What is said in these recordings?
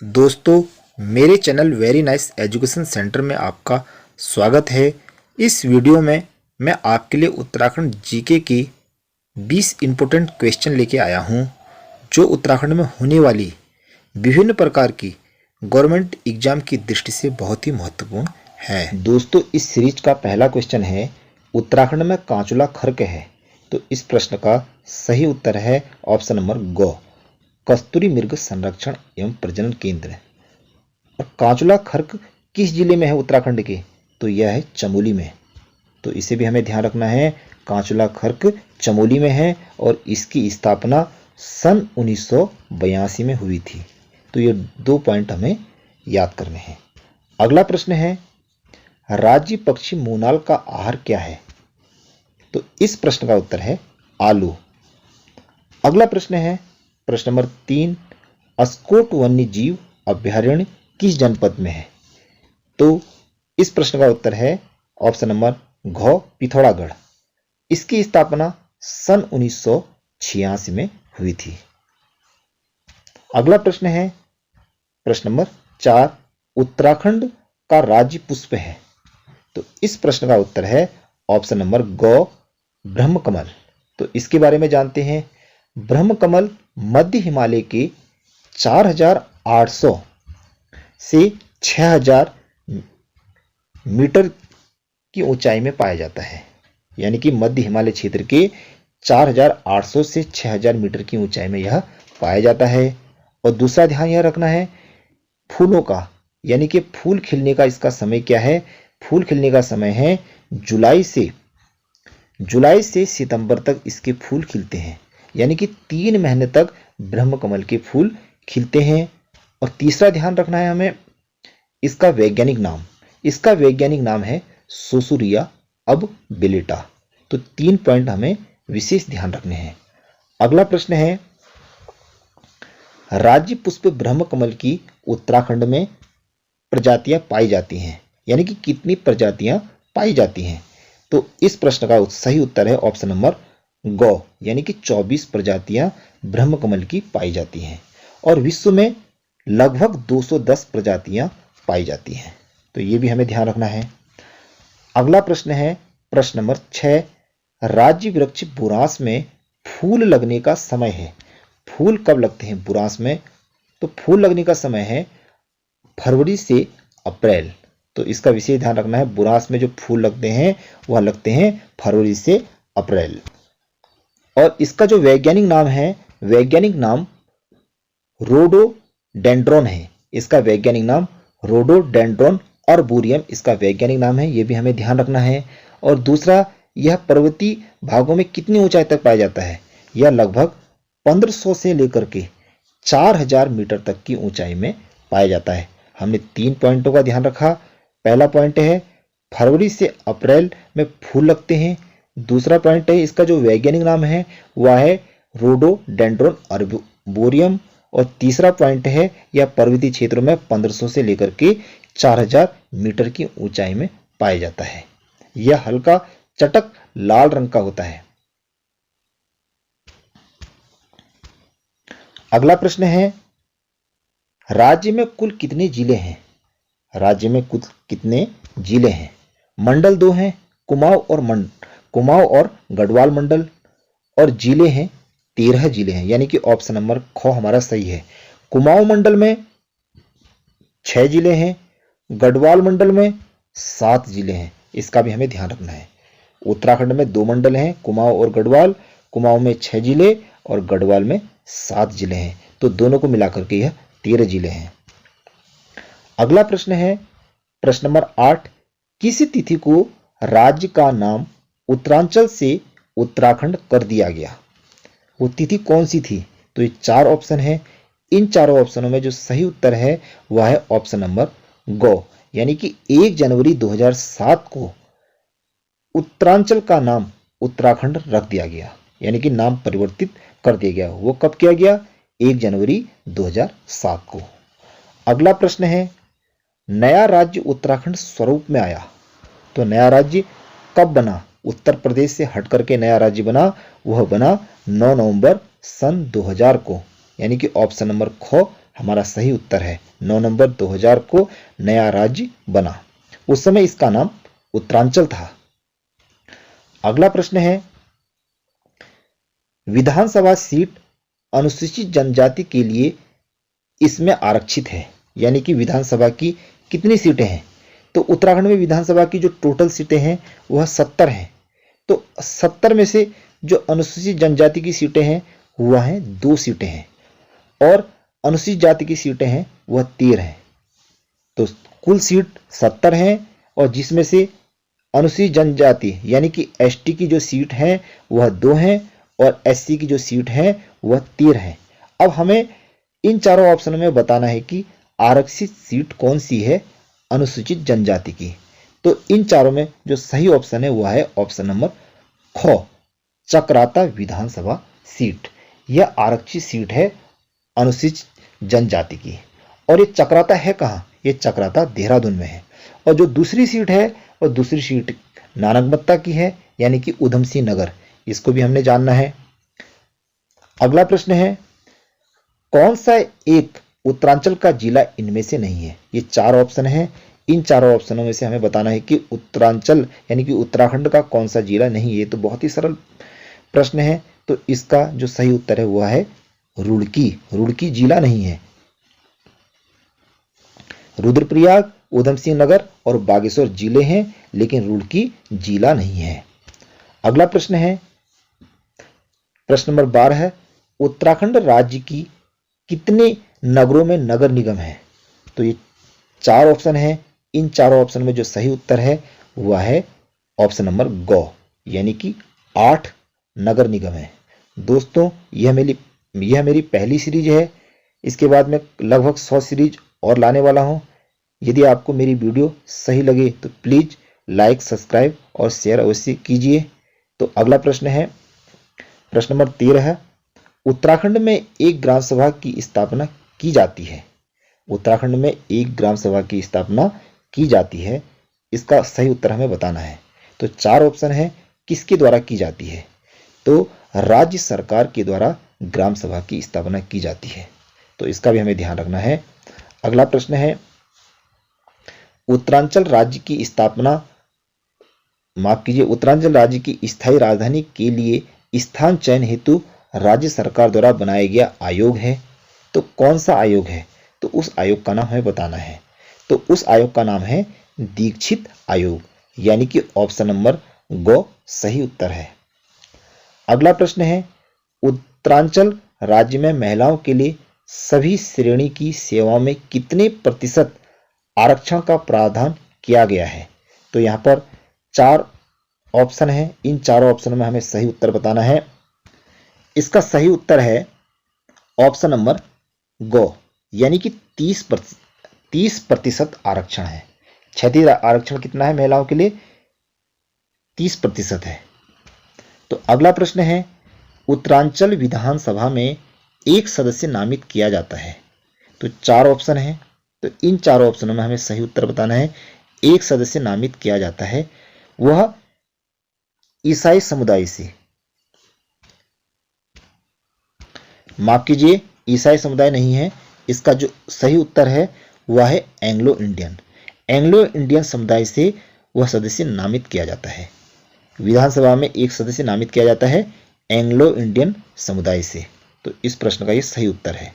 दोस्तों, मेरे channel very nice education centre में आपका स्वागत है। इस वीडियो में मैं आपके लिए उत्तराखंड जीके की 20 इम्पोर्टेंट क्वेश्चन लेके आया हूं, जो उत्तराखंड में होने वाली विभिन्न प्रकार की गवर्नमेंट एग्जाम की दृष्टि से बहुत ही महत्वपूर्ण है। दोस्तों, इस सीरीज का पहला क्वेश्चन है, उत्तराखंड में कांचुला खर्क है। तो इस प्रश्न का सही उत्तर है ऑप्शन नंबर ग, कस्तूरी मृग संरक्षण एवं प्रजनन केंद्र। और कांचुला खर्क किस जिले में है उत्तराखंड के? तो यह है चमोली में। तो इसे भी हमें ध्यान रखना है, कांचुला खर्क चमोली में है और इसकी स्थापना सन 1982 में हुई थी। तो ये 2 पॉइंट हमें याद करने हैं। अगला प्रश्न है, राज्य पक्षी मोनाल का आहार क्या है? तो इस प्रश्न का उत्तर है आलू। अगला प्रश्न है, प्रश्न नंबर 3, अस्कोट वन्य जीव अभयारण्य किस जनपद में है? तो इस प्रश्न का उत्तर है ऑप्शन नंबर घ, पिथौरागढ़। इसकी स्थापना सन 1986 में हुई थी। अगला प्रश्न है, प्रश्न नंबर 4, उत्तराखंड का राज्य पुष्प है। तो इस प्रश्न का उत्तर है ऑप्शन नंबर ग, ब्रह्मकमल। तो इसके बारे में जानते हैं। ब्रह्मकमल मध्य हिमालय के 4800 से 6000 मीटर की ऊंचाई में पाया जाता है। यानी कि मध्य हिमालय क्षेत्र के 4800 से 6000 मीटर की ऊंचाई में यह पाया जाता है। और दूसरा ध्यान यह रखना है फूलों का, यानी कि फूल खिलने का इसका समय क्या है? फूल खिलने का समय है जुलाई से सितंबर तक इसके फूल खिलते हैं। यानी कि 3 महीने तक ब्रह्मकमल के फूल खिलते हैं। और तीसरा ध्यान रखना है हमें इसका वैज्ञानिक नाम। इसका वैज्ञानिक नाम है सोसूरिया अब बिलेटा। तो 3 पॉइंट हमें विशेष ध्यान रखने हैं। अगला प्रश्न है, राज्य पुष्प ब्रह्मकमल की उत्तराखंड में प्रजातियां पाई जाती हैं, यानी कि कितनी प्रजातियां पाई जाती हैं? तो इस प्रश्न का सही उत्तर है ऑप्शन नंबर ग, यानी कि 24 प्रजातियां ब्रह्मकमल की पाई जाती हैं और विश्व में लगभग 210 प्रजातियां पाई जाती हैं। तो ये भी हमें ध्यान रखना है। अगला प्रश्न है, प्रश्न नंबर 6, राज्य वृक्ष बुरांस में फूल लगने का समय है। फूल कब लगते हैं बुरांस में? तो फूल लगने का समय है फरवरी से अप्रैल। तो इसका विशेष ध्यान रखना है, बुरांस में जो फूल लगते हैं वह लगते हैं फरवरी से अप्रैल। और इसका जो वैज्ञानिक नाम है, वैज्ञानिक नाम रोडोडेंड्रॉन है। इसका वैज्ञानिक नाम रोडोडेंड्रॉन अर्बोरियम इसका वैज्ञानिक नाम है। यह भी हमें ध्यान रखना है। और दूसरा, यह पर्वतीय भागों में कितनी ऊंचाई तक पाया जाता है? यह लगभग 1500 से लेकर के 4000 मीटर तक की ऊंचाई में पाया जाता है। हमने 3 पॉइंटों का ध्यान रखा। पहला पॉइंट है फरवरी से अप्रैल में फूल लगते हैं। दूसरा पॉइंट है इसका जो वैज्ञानिक नाम है वह है रोडोडेंड्रॉन अर्बोरियम। और तीसरा पॉइंट है यह पर्वतीय क्षेत्रों में 1500 से लेकर के 4000 मीटर की ऊंचाई में पाया जाता है। यह हल्का चटक लाल रंग का होता है। अगला प्रश्न है, राज्य में कुल कितने जिले हैं? राज्य में कुल कितने जिले हैं? मंडल 2 हैं, कुमाऊं और गढ़वाल मंडल। और जिले हैं 13 जिले हैं, यानी कि ऑप्शन नंबर ख हमारा सही है। कुमाऊं मंडल में 6 जिले हैं, गढ़वाल मंडल में 7 जिले हैं। इसका भी हमें ध्यान रखना है। उत्तराखंड में 2 मंडल हैं, कुमाऊं और गढ़वाल। कुमाऊं में 6 जिले और गढ़वाल में 7 जिले हैं। तो दोनों को मिलाकर के यह 13 जिले हैं। अगला प्रश्न है, प्रश्न नंबर 8, किस तिथि को राज्य का नाम उत्तरांचल से उत्तराखंड कर दिया गया? वो तिथि कौन सी थी? तो ये 4 ऑप्शन है। इन चारों ऑप्शनों में जो सही उत्तर है वह है ऑप्शन नंबर ग, यानी कि 1 जनवरी 2007 को उत्तरांचल का नाम उत्तराखंड रख दिया गया, यानी कि नाम परिवर्तित कर दिया गया। वो कब किया गया? 1 जनवरी 2007 को। अगला प्रश्न है, नया राज्य उत्तराखंड स्वरूप में आया। तो नया राज्य कब बना? उत्तर प्रदेश से हट करके नया राज्य बना, वह बना 9 नवंबर सन 2000 को, यानी कि ऑप्शन नंबर ख हमारा सही उत्तर है। 9 नवंबर 2000 को नया राज्य बना। उस समय इसका नाम उत्तरांचल था। अगला प्रश्न है, विधानसभा सीट अनुसूचित जनजाति के लिए इसमें आरक्षित है, यानी कि विधानसभा की कितनी सीटें हैं? तो उत्तराखंड में विधानसभा की जो टोटल सीटें हैं वह 70 हैं। तो 70 में से जो अनुसूचित जनजाति की सीटें हैं वह हैं 2 सीटें हैं, और अनुसूचित जाति की सीटें हैं वह 13 हैं। तो कुल सीट 70 हैं, और जिसमें से अनुसूचित जनजाति यानी कि एसटी की जो सीट है वह 2 हैं, और एससी की जो सीट है वह 13 है। अब हमें इन चारों ऑप्शनों में बताना है कि आरक्षित सीट कौन सी है अनुसूचित जनजाति की। तो इन चारों में जो सही ऑप्शन है वह है ऑप्शन नंबर ख, चक्राता विधानसभा सीट। यह आरक्षित सीट है अनुसूचित जनजाति की। और ये चक्राता है कहाँ? ये चक्राता देहरादून में है। और जो दूसरी सीट है वह दूसरी सीट नानकमत्ता की है, यानी कि उधम सिंह नगर। इसको भी हमने जानना है। अगला प्रश्न है, कौन सा एक उत्तरांचल का जिला इनमें से नहीं है? ये 4 ऑप्शन हैं। इन चारों ऑप्शनों में से हमें बताना है कि उत्तरांचल यानी कि उत्तराखंड का कौन सा जिला नहीं है। ये तो बहुत ही सरल प्रश्न है। तो इसका जो सही उत्तर है वह है रुड़की। रुड़की जिला नहीं है। रुद्रप्रयाग, उधम सिंह नगर और बागेश्वर जिले हैं, लेकिन रुड़की जिला नहीं है। अगला प्रश्न है, प्रश्न नंबर 12 है, उत्तराखंड राज्य की कितने नगरों में नगर निगम है? तो ये 4 ऑप्शन है। इन चारों ऑप्शन में जो सही उत्तर है वह है ऑप्शन नंबर ग, यानी कि 8 नगर निगम है। दोस्तों, यह मेरी पहली सीरीज है। इसके बाद मैं लगभग 100 सीरीज और लाने वाला हूं। यदि आपको मेरी वीडियो सही लगे तो प्लीज लाइक, सब्सक्राइब और शेयर अवश्य कीजिए। तो अगला प्रश्न है, प्रश्न नंबर 13 है, उत्तराखंड में एक ग्राम सभा की स्थापना की जाती है। उत्तराखंड में एक ग्राम सभा की स्थापना की जाती है। इसका सही उत्तर हमें बताना है। तो 4 ऑप्शन है, किसके द्वारा की जाती है? तो राज्य सरकार के द्वारा ग्राम सभा की स्थापना की जाती है। तो इसका भी हमें ध्यान रखना है। अगला प्रश्न है, उत्तरांचल राज्य की स्थापना उत्तरांचल राज्य की स्थायी राजधानी के लिए स्थान चयन हेतु राज्य सरकार द्वारा बनाया गया आयोग है। तो कौन सा आयोग है? तो उस आयोग का नाम हमें बताना है। तो उस आयोग का नाम है दीक्षित आयोग, यानी कि ऑप्शन नंबर ग सही उत्तर है। अगला प्रश्न है, उत्तरांचल राज्य में महिलाओं के लिए सभी श्रेणी की सेवाओं में कितने प्रतिशत आरक्षण का प्रावधान किया गया है? तो यहां पर 4 ऑप्शन है। इन चारों ऑप्शन में हमें सही उत्तर बताना है। इसका सही उत्तर है ऑप्शन नंबर ग, यानी कि 30% आरक्षण है। क्षेत्रीय आरक्षण कितना है महिलाओं के लिए? 30% है। तो अगला प्रश्न है, उत्तरांचल विधानसभा में एक सदस्य नामित किया जाता है। तो 4 ऑप्शन है। तो इन 4 ऑप्शनों में हमें सही उत्तर बताना है। एक सदस्य नामित किया जाता है, वह ईसाई समुदाय से, माफ कीजिए, ईसाई समुदाय नहीं है। इसका जो सही उत्तर है वह है एंग्लो इंडियन। एंग्लो इंडियन समुदाय से वह सदस्य नामित किया जाता है। विधानसभा में एक सदस्य नामित किया जाता है एंग्लो इंडियन समुदाय से। तो इस प्रश्न का यह सही उत्तर है।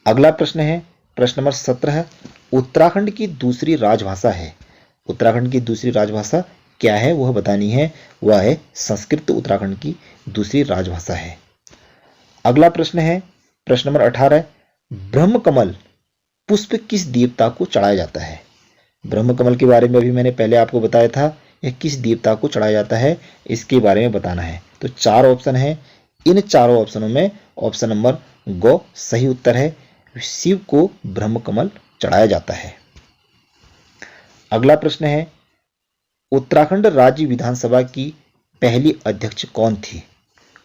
अगला प्रश्न है, प्रश्न नंबर 17 है, उत्तराखंड की दूसरी राजभाषा है। उत्तराखंड की दूसरी राजभाषा क्या है वह बतानी है। वह है संस्कृत उत्तराखंड की दूसरी राजभाषा है। अगला प्रश्न है, प्रश्न नंबर 18, ब्रह्मकमल पुष्प किस देवता को चढ़ाया जाता है? ब्रह्मकमल के बारे में अभी मैंने पहले आपको बताया था। यह किस देवता को चढ़ाया जाता है, इसके बारे में बताना है। तो 4 ऑप्शन है। इन चारों ऑप्शनों में ऑप्शन नंबर ग सही उत्तर है। शिव को ब्रह्मकमल चढ़ाया जाता है। अगला प्रश्न है, उत्तराखंड राज्य विधानसभा की पहली अध्यक्ष कौन थी?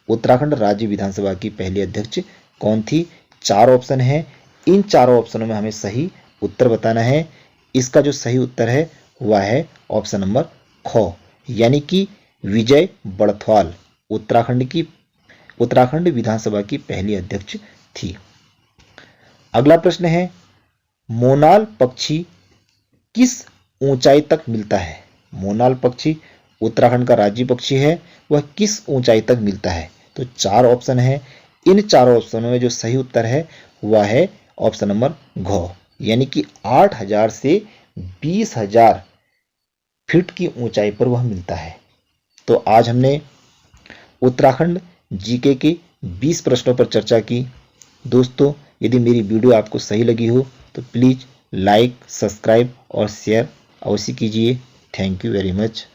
उत्तराखंड राज्य विधानसभा की पहली अध्यक्ष कौन थी? 4 ऑप्शन है। इन चारों ऑप्शनों में हमें सही उत्तर बताना है। इसका जो सही उत्तर है वह है ऑप्शन नंबर ख, यानी कि विजय बड़थवाल उत्तराखंड विधानसभा की पहली अध्यक्ष थी। अगला प्रश्न है, मोनाल पक्षी किस ऊंचाई तक मिलता है? मोनाल पक्षी उत्तराखंड का राज्य पक्षी है, वह किस ऊंचाई तक मिलता है? तो चार ऑप्शन है। इन चारों ऑप्शनों में जो सही उत्तर है वह है ऑप्शन नंबर घ, यानी कि 8,000 से 20,000 फीट की ऊंचाई पर वह मिलता है। तो आज हमने उत्तराखंड जीके के 20 प्रश्नों पर चर्चा की। दोस्तों, यदि मेरी वीडियो आपको सही लगी हो तो प्लीज़ लाइक, सब्सक्राइब और शेयर अवश्य कीजिए। Thank you very much.